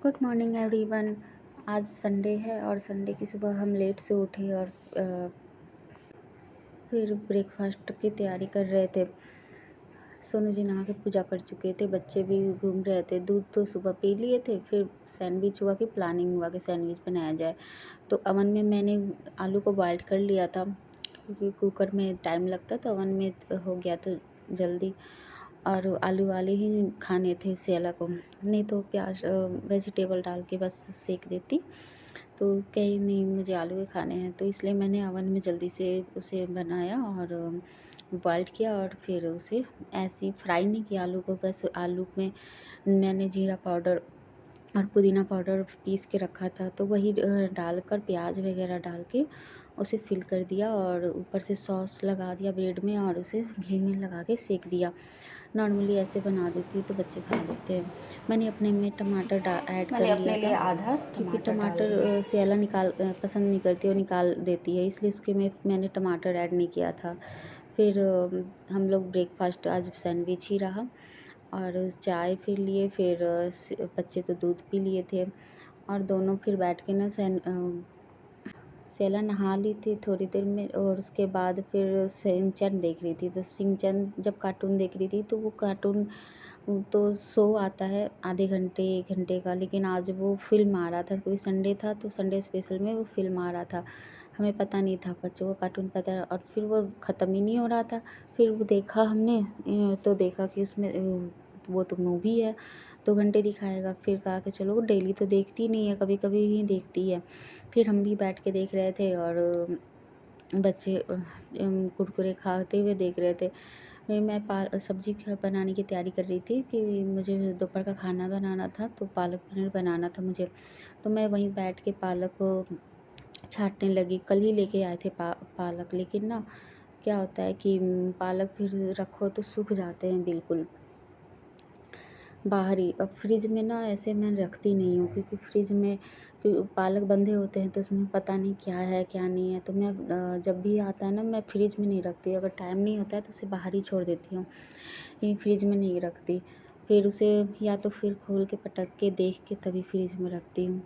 Good morning everyone. आज Sunday है और संडे की सुबह हम लेट से उठे और फिर ब्रेकफास्ट की तैयारी कर रहे थे। सोनू जी नहा के पूजा कर चुके थे, बच्चे भी घूम रहे थे। दूध तो सुबह पी लिए थे। फिर सैंडविच हुआ कि प्लानिंग हुआ कि सैंडविच बनाया जाए। तो अवन में मैंने आलू को बॉइल्ड कर लिया था, क्योंकि कुकर में टाइम लगता तो अवन में हो गया तो जल्दी। और आलू वाले ही खाने थे सियाला को, नहीं तो प्याज वेजिटेबल डाल के बस सेक देती। तो कहीं नहीं, मुझे आलू के खाने हैं, तो इसलिए मैंने अवन में जल्दी से उसे बनाया और बॉइल्ड किया। और फिर उसे ऐसे ही फ्राई नहीं किया आलू को, बस आलू में मैंने जीरा पाउडर और पुदीना पाउडर पीस के रखा था, तो वही डालकर प्याज वगैरह डाल के उसे फिल कर दिया और ऊपर से सॉस लगा दिया ब्रेड में और उसे घी में लगा के सेक दिया। नॉर्मली ऐसे बना देती हूँ तो बच्चे खा लेते हैं। मैंने अपने में टमाटर ऐड कर मैंने लिया अपने लिए था, आधा क्योंकि डाल टमाटर दिया। सियाला पसंद नहीं करती और निकाल देती है, इसलिए उसके में मैंने टमाटर ऐड नहीं किया था। फिर हम लोग ब्रेकफास्ट आज सैंडविच ही रहा और चाय फिर लिए। फिर बच्चे तो दूध पी लिए थे और दोनों फिर बैठ के ना सेला नहा ली थी थोड़ी देर में। और उसके बाद फिर सिंचन देख रही थी। तो सिंचन जब कार्टून देख रही थी तो वो कार्टून तो शो आता है आधे घंटे 1 घंटे का, लेकिन आज वो फिल्म आ रहा था क्योंकि संडे था, तो संडे स्पेशल में वो फिल्म आ रहा था। हमें पता नहीं था, बच्चों को कार्टून पता है, और फिर वो ख़त्म ही नहीं हो रहा था। फिर वो देखा हमने, तो देखा कि उसमें वो तो मूवी है, 2 घंटे दिखाएगा। फिर कहा कि चलो, वो डेली तो देखती नहीं है, कभी कभी ही देखती है। फिर हम भी बैठ के देख रहे थे और बच्चे कुरकुरे खाते हुए देख रहे थे। मैं सब्जी बनाने की तैयारी कर रही थी कि मुझे दोपहर का खाना बनाना था, तो पालक पनीर बनाना था मुझे। तो मैं वहीं बैठ के पालक को छाँटने लगी। कल ही लेके आए थे पालक, लेकिन ना क्या होता है कि पालक फिर रखो तो सूख जाते हैं बिल्कुल बाहर ही। अब फ्रिज में ना ऐसे मैं रखती नहीं हूँ, क्योंकि फ्रिज में पालक बंधे होते हैं तो उसमें पता नहीं क्या है क्या नहीं है। तो मैं जब भी आता है ना, मैं फ्रिज में नहीं रखती। अगर टाइम नहीं होता है तो उसे बाहर ही छोड़ देती हूँ, ये फ्रिज में नहीं रखती। फिर उसे या तो फिर खोल के पटक के देख के तभी फ्रिज में रखती हूँ।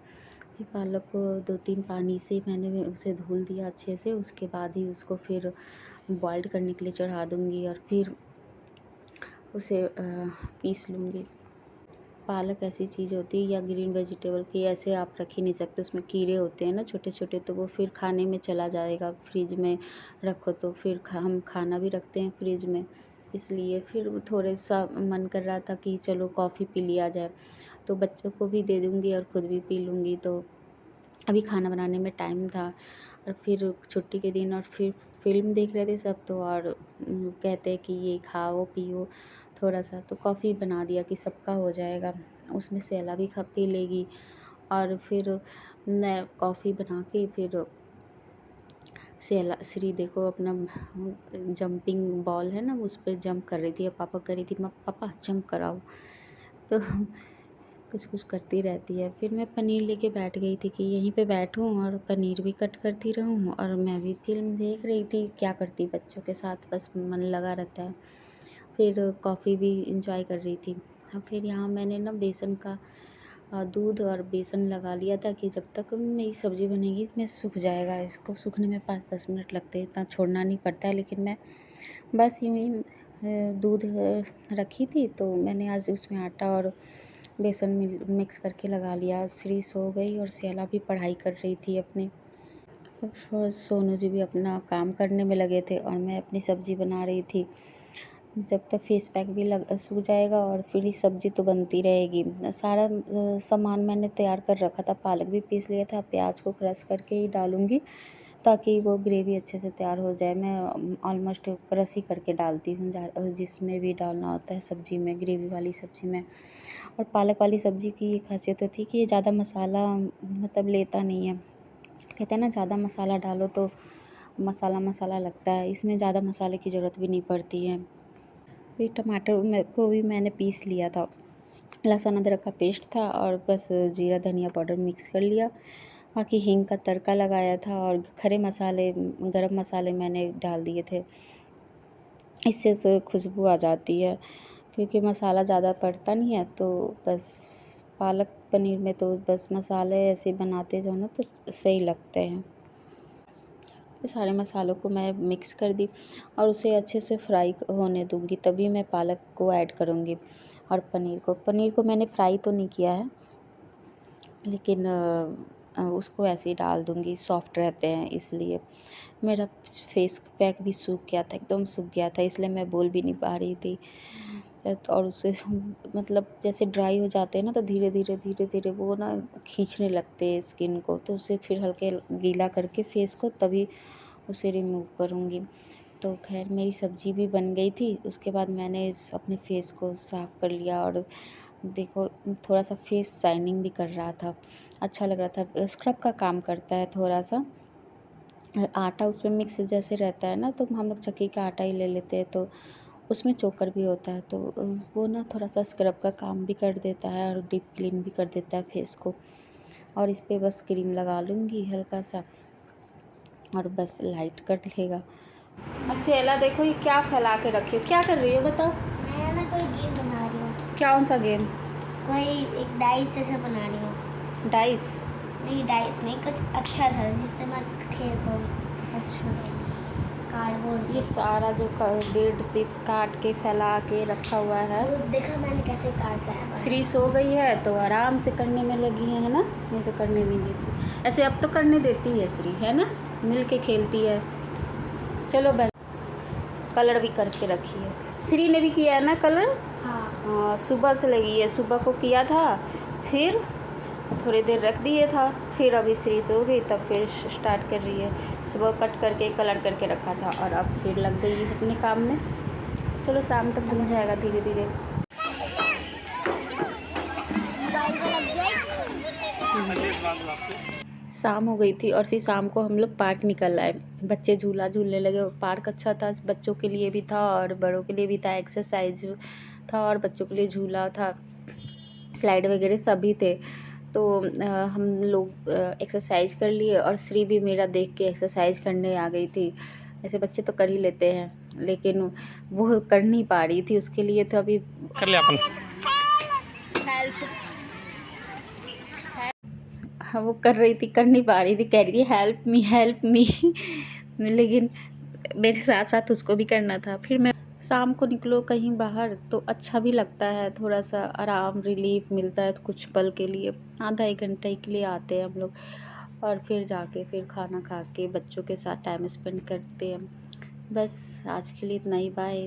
फिर पालक को 2-3 पानी से मैंने उसे धुल दिया अच्छे से। उसके बाद ही उसको फिर बॉइल्ड करने के लिए चढ़ा दूँगी और फिर उसे पीस लूँगी। पालक ऐसी चीज़ होती है, या ग्रीन वेजिटेबल की ऐसे आप रख ही नहीं सकते, उसमें कीड़े होते हैं ना छोटे छोटे, तो वो फिर खाने में चला जाएगा। फ्रिज में रखो तो फिर हम खाना भी रखते हैं फ्रिज में, इसलिए फिर थोड़े सा मन कर रहा था कि चलो कॉफ़ी पी लिया जाए, तो बच्चों को भी दे दूँगी और ख़ुद भी पी लूँगी। तो अभी खाना बनाने में टाइम था और फिर छुट्टी के दिन, और फिर फ़िल्म देख रहे थे सब, तो और कहते हैं कि ये खाओ पियो थोड़ा सा, तो कॉफ़ी बना दिया कि सबका हो जाएगा, उसमें सेला भी खा पी लेगी। और फिर मैं कॉफ़ी बना के फिर सेला श्री देखो अपना जंपिंग बॉल है ना, उस पर जंप कर रही थी। पापा कह रही थी पापा जंप कराओ, तो कुछ कुछ करती रहती है। फिर मैं पनीर लेके बैठ गई थी कि यहीं पे बैठूं और पनीर भी कट करती रहूं और मैं भी फिल्म देख रही थी। क्या करती, बच्चों के साथ बस मन लगा रहता है। फिर कॉफ़ी भी इंजॉय कर रही थी। फिर यहाँ मैंने ना बेसन का दूध और बेसन लगा लिया था कि जब तक मेरी सब्ज़ी बनेगी इतने सूख जाएगा। इसको सूखने में 5-10 मिनट लगते हैं, इतना छोड़ना नहीं पड़ता है। लेकिन मैं बस यूँ ही दूध रखी थी, तो मैंने आज उसमें आटा और बेसन मिक्स करके लगा लिया। श्री सो गई और सियाला भी पढ़ाई कर रही थी अपनी। और सोनू जी भी अपना काम करने में लगे थे और मैं अपनी सब्ज़ी बना रही थी। जब तक फेस पैक भी सूख जाएगा और फिर ही सब्ज़ी तो बनती रहेगी। सारा सामान मैंने तैयार कर रखा था, पालक भी पीस लिया था, प्याज को क्रश करके ही डालूँगी ताकि वो ग्रेवी अच्छे से तैयार हो जाए। मैं ऑलमोस्ट क्रश ही करके डालती हूँ जिसमें भी डालना होता है सब्ज़ी में, ग्रेवी वाली सब्ज़ी में। और पालक वाली सब्ज़ी की ये ख़ासियत होती है कि ये ज़्यादा मसाला मतलब लेता नहीं है। कहते हैं ना, ज़्यादा मसाला डालो तो मसाला मसाला लगता है, इसमें ज़्यादा मसाले की ज़रूरत भी नहीं पड़ती है। फिर टमाटर को भी मैंने पीस लिया था, लहसुन अदरक का पेस्ट था और बस जीरा धनिया पाउडर मिक्स कर लिया। बाकी हींग का तड़का लगाया था और खड़े मसाले, गरम मसाले मैंने डाल दिए थे, इससे खुशबू आ जाती है। क्योंकि मसाला ज़्यादा पड़ता नहीं है, तो बस पालक पनीर में तो बस मसाले ऐसे बनाते जाओ ना तो सही लगते हैं। तो सारे मसालों को मैं मिक्स कर दी और उसे अच्छे से फ्राई होने दूँगी, तभी मैं पालक को ऐड करूँगी। और पनीर को मैंने फ्राई तो नहीं किया है, लेकिन उसको ऐसे ही डाल दूँगी, सॉफ्ट रहते हैं इसलिए। मेरा फेस पैक भी सूख गया था, एकदम सूख गया था, इसलिए मैं बोल भी नहीं पा रही थी। और उससे मतलब जैसे ड्राई हो जाते हैं ना तो धीरे धीरे वो ना खींचने लगते हैं स्किन को, तो उसे फिर हल्के गीला करके फेस को तभी उसे रिमूव करूँगी। तो खैर मेरी सब्ज़ी भी बन गई थी, उसके बाद मैंने अपने फेस को साफ़ कर लिया और देखो थोड़ा सा फेस शाइनिंग भी कर रहा था, अच्छा लग रहा था। स्क्रब का काम करता है थोड़ा सा, आटा उसमें मिक्स जैसे रहता है ना, तो हम लोग चक्की का आटा ही ले लेते हैं, तो उसमें चोकर भी होता है, तो वो ना थोड़ा सा स्क्रब का काम भी कर देता है और डीप क्लीन भी कर देता है फेस को। और इस पे बस क्रीम लगा लूँगी हल्का सा और बस लाइट कर लेगा। असेला देखो ये क्या फैला के रखी हो, क्या कर रही हो बताओ? मैं ना कोई गेम बना रही हूँ। कौन सा गेम? कोई एक डाइस जैसा बना रही हूँ। डाइस? नहीं डाइस नहीं, कुछ अच्छा सा जिससे मैं खेल पाऊँ। अच्छा, कार्डबोर्ड ये से। सारा जो बेड पे काट के फैला के रखा हुआ है। तो देखा मैंने कैसे काटा है। श्री सो गई है तो आराम से करने में लगी है ना, नहीं तो करने नहीं देती। ऐसे अब तो करने देती है श्री, है ना, मिल के खेलती है। चलो बहन, कलर भी करके रखी है। श्री ने भी किया है ना कलर? हाँ। सुबह से लगी है, सुबह को किया था, फिर थोड़ी देर रख दिए था, फिर अभी श्री सो गई तब फिर स्टार्ट कर रही है। सुबह कट करके कलर करके रखा था और अब फिर लग गई है अपने काम में। चलो शाम तक बन जाएगा धीरे धीरे। शाम हो गई थी और फिर शाम को हम लोग पार्क निकल आए। बच्चे झूला झूलने लगे। पार्क अच्छा था, बच्चों के लिए भी था और बड़ों के लिए भी था। एक्सरसाइज था और बच्चों के लिए झूला था, स्लाइड वगैरह सभी थे। तो हम लोग एक्सरसाइज कर लिए और श्री भी मेरा देख के एक्सरसाइज करने आ गई थी। ऐसे बच्चे तो कर ही लेते हैं, लेकिन वो कर नहीं पा रही थी, उसके लिए तो अभी कर लिया अपन। हेल्प, हाँ वो कर रही थी, कर नहीं पा रही थी, कह रही थी हेल्प मी लेकिन मेरे साथ साथ उसको भी करना था। फिर मैं शाम को निकलो कहीं बाहर तो अच्छा भी लगता है, थोड़ा सा आराम रिलीफ मिलता है कुछ पल के लिए। आधा एक घंटे के लिए आते हैं हम लोग और फिर जाके फिर खाना खा के बच्चों के साथ टाइम स्पेंड करते हैं। बस आज के लिए इतना ही, बाय।